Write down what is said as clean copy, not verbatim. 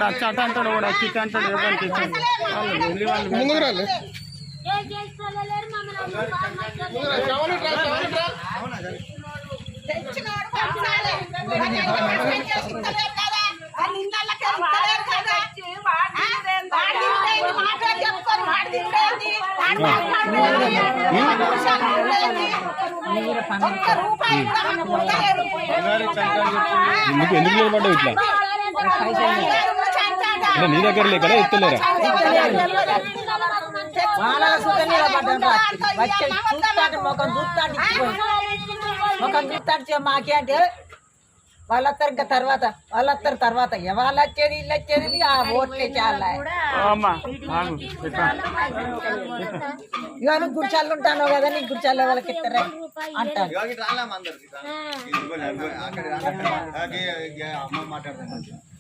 అచ్చట అంటాడు కూడా అచ్చి అంటాడు ఎవరికి ముందుకు రాలే ఎందుకు నిలబడ్డావు ఇట్లా నీ దగ్గర లేకదా ఎత్తలేరా మాకే అంటే వాళ్ళొస్తారు ఇంకా తర్వాత వాళ్ళొస్తారు తర్వాత వాళ్ళు వచ్చేది ఇల్లు వచ్చేది ఆ ఓట్లే చాలా ఇవన్నీ గుడిచాలు ఉంటాను కదా నీకు గుడిచాలు వాళ్ళకి ఇస్తారా అంటారు మాట్లాడతాను